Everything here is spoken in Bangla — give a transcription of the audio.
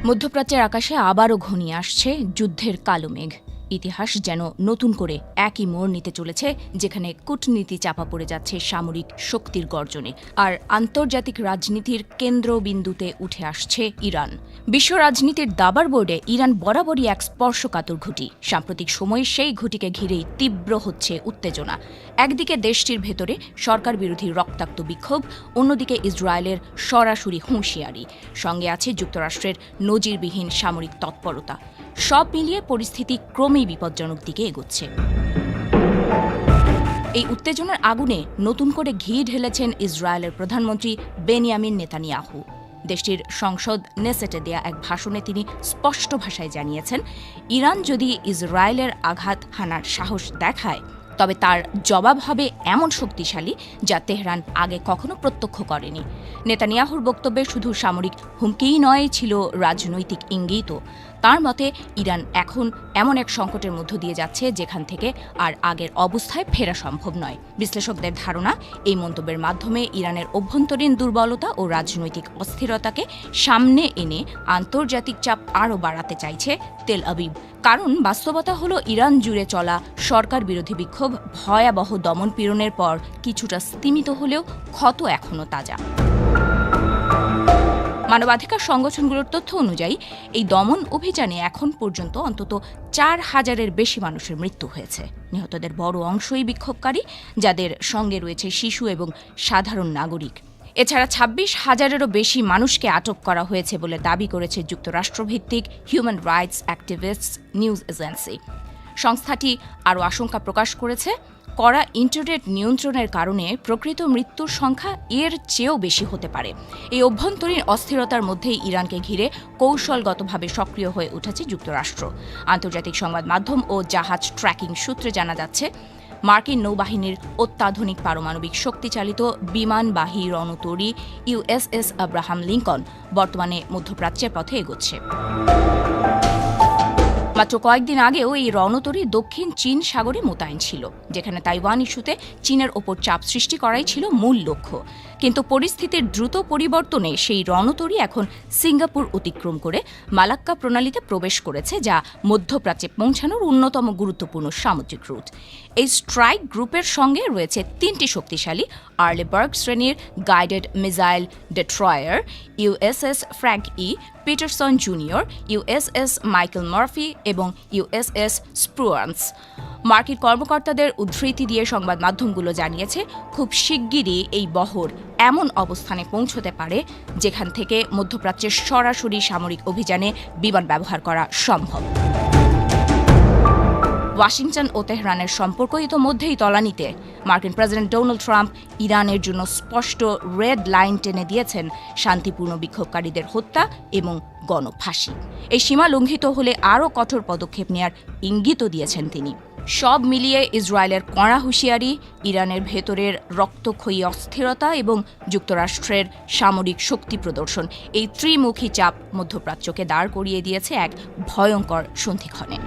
মধ্যপ্রাচ্যের আকাশে আবারও ঘনিয়ে আসছে যুদ্ধের কালো মেঘ। ইতিহাস যেন নতুন করে একই মোড় নিতে চলেছে, যেখানে কূটনীতি চাপা পড়ে যাচ্ছে সামরিক শক্তির গর্জনে, আর আন্তর্জাতিক রাজনীতির কেন্দ্রবিন্দুতে উঠে আসছে ইরান। বিশ্ব রাজনীতির দাবার বোর্ডে ইরান বরাবরই এক স্পর্শকাতর ঘুঁটি। সাম্প্রতিক সময়ে সেই ঘুঁটিকে ঘিরেই তীব্র হচ্ছে উত্তেজনা। একদিকে দেশটির ভেতরে সরকার বিরোধী রক্তাক্ত বিক্ষোভ, অন্যদিকে ইসরায়েলের সরাসরি হুঁশিয়ারি, সঙ্গে আছে যুক্তরাষ্ট্রের নজিরবিহীন সামরিক তৎপরতা। সব মিলিয়ে পরিস্থিতি ক্রমেই বিপজ্জনক দিকে এগোচ্ছে। এই উত্তেজনার আগুনে নতুন করে ঘি ঢেলেছেন ইসরায়েলের প্রধানমন্ত্রী বেনিয়ামিন নেতানিয়াহু। দেশটির সংসদ নেসেটে দেয়া এক ভাষণে তিনি স্পষ্ট ভাষায় জানিয়েছেন, ইরান যদি ইসরায়েলের আঘাত হানার সাহস দেখায়, তবে তার জবাব হবে এমন শক্তিশালী যা তেহরান আগে কখনো প্রত্যক্ষ করেনি। নেতানিয়াহুর বক্তব্যে শুধু সামরিক হুমকিই নয়, ছিল রাজনৈতিক ইঙ্গিতও। তার মতে ইরান এখন এমন এক সংকটের মধ্য দিয়ে যাচ্ছে, যেখান থেকে আর আগের অবস্থায় ফেরা সম্ভব নয়। বিশ্লেষকদের ধারণা, এই মন্তব্যের মাধ্যমে ইরানের অভ্যন্তরীণ দুর্বলতা ও রাজনৈতিক অস্থিরতাকে সামনে এনে আন্তর্জাতিক চাপ আরও বাড়াতে চাইছে তেল আবিব। কারণ বাস্তবতা হলো, ইরান জুড়ে চলা সরকার বিরোধী বিক্ষোভ ভয়াবহ দমনপীড়নের পর কিছুটা স্তিমিত হলেও ক্ষত এখনও তাজা। মানবাধিকার সংগঠনগুলোর তথ্য অনুযায়ী এই দমন অভিযানে এখন পর্যন্ত অন্তত 4,000-এর বেশি মানুষের মৃত্যু হয়েছে। নিহতদের বড় অংশই বিক্ষোভকারী, যাদের সঙ্গে রয়েছে শিশু এবং সাধারণ নাগরিক। এছাড়া 26,000-এরও বেশি মানুষকে আটক করা হয়েছে বলে দাবি করেছে যুক্তরাষ্ট্রভিত্তিক human rights activists news agency. সংস্থাটি আরও আশঙ্কা প্রকাশ করেছে, কড়া ইন্টারনেট নিয়ন্ত্রণের কারণে প্রকৃত মৃত্যুর সংখ্যা এর চেয়েও বেশি হতে পারে। এই অভ্যন্তরীণ অস্থিরতার মধ্যেই ইরানকে ঘিরে কৌশলগতভাবে সক্রিয় হয়ে উঠেছে যুক্তরাষ্ট্র। আন্তর্জাতিক সংবাদ মাধ্যম ও জাহাজ ট্র্যাকিং সূত্রে জানা যাচ্ছে, মার্কিন নৌবাহিনীর অত্যাধুনিক পারমাণবিক শক্তিচালিত বিমানবাহী রণতরী ইউএসএস আব্রাহাম লিঙ্কন বর্তমানে মধ্যপ্রাচ্যের পথে এগোচ্ছে। মাত্র কয়েকদিন আগেও এই রণতরী দক্ষিণ চীন সাগরে মোতায়েন ছিল, যেখানে তাইওয়ান ইস্যুতে চীনের ওপর চাপ সৃষ্টি করাই ছিল মূল লক্ষ্য। কিন্তু পরিস্থিতির দ্রুত পরিবর্তনে সেই রণতরী এখন সিঙ্গাপুর অতিক্রম করে মালাক্কা প্রণালীতে প্রবেশ করেছে, যা মধ্যপ্রাচ্যে পৌঁছানোর অন্যতম গুরুত্বপূর্ণ সামুদ্রিক রুট। এই স্ট্রাইক গ্রুপের সঙ্গে রয়েছে 3টি শক্তিশালী আর্লেবার্গ শ্রেণীর guided missile destroyer, USS Frank E Petersen junior, USS Michael Murphy এবং ইউএসএস স্প্রুয়ান্স। মার্কিন কর্মকর্তাদের উদ্ধৃতি দিয়ে সংবাদ মাধ্যমগুলো জানিয়েছে, খুব শিগগিরই এই বহর এমন অবস্থানে পৌঁছতে পারে, যেখান থেকে মধ্যপ্রাচ্যের সরাসরি সামরিক অভিযানে বিমান ব্যবহার করা সম্ভব। ওয়াশিংটন ও তেহরানের সম্পর্ক ইতোমধ্যেই তলানিতে। মার্কিন প্রেসিডেন্ট ডোনাল্ড ট্রাম্প ইরানের জন্য স্পষ্ট রেড লাইন টেনে দিয়েছেন, শান্তিপূর্ণ বিক্ষোভকারীদের হত্যা এবং গণফাঁসি। এই সীমা লঙ্ঘিত হলে আরও কঠোর পদক্ষেপ নেওয়ার ইঙ্গিতও দিয়েছেন তিনি। সব মিলিয়ে ইসরায়েলের কড়া হুঁশিয়ারি, ইরানের ভেতরের রক্তক্ষয়ী অস্থিরতা এবং যুক্তরাষ্ট্রের সামরিক শক্তি প্রদর্শন, এই ত্রিমুখী চাপ মধ্যপ্রাচ্যকে দাঁড় করিয়ে দিয়েছে এক ভয়ঙ্কর সন্ধিক্ষণে।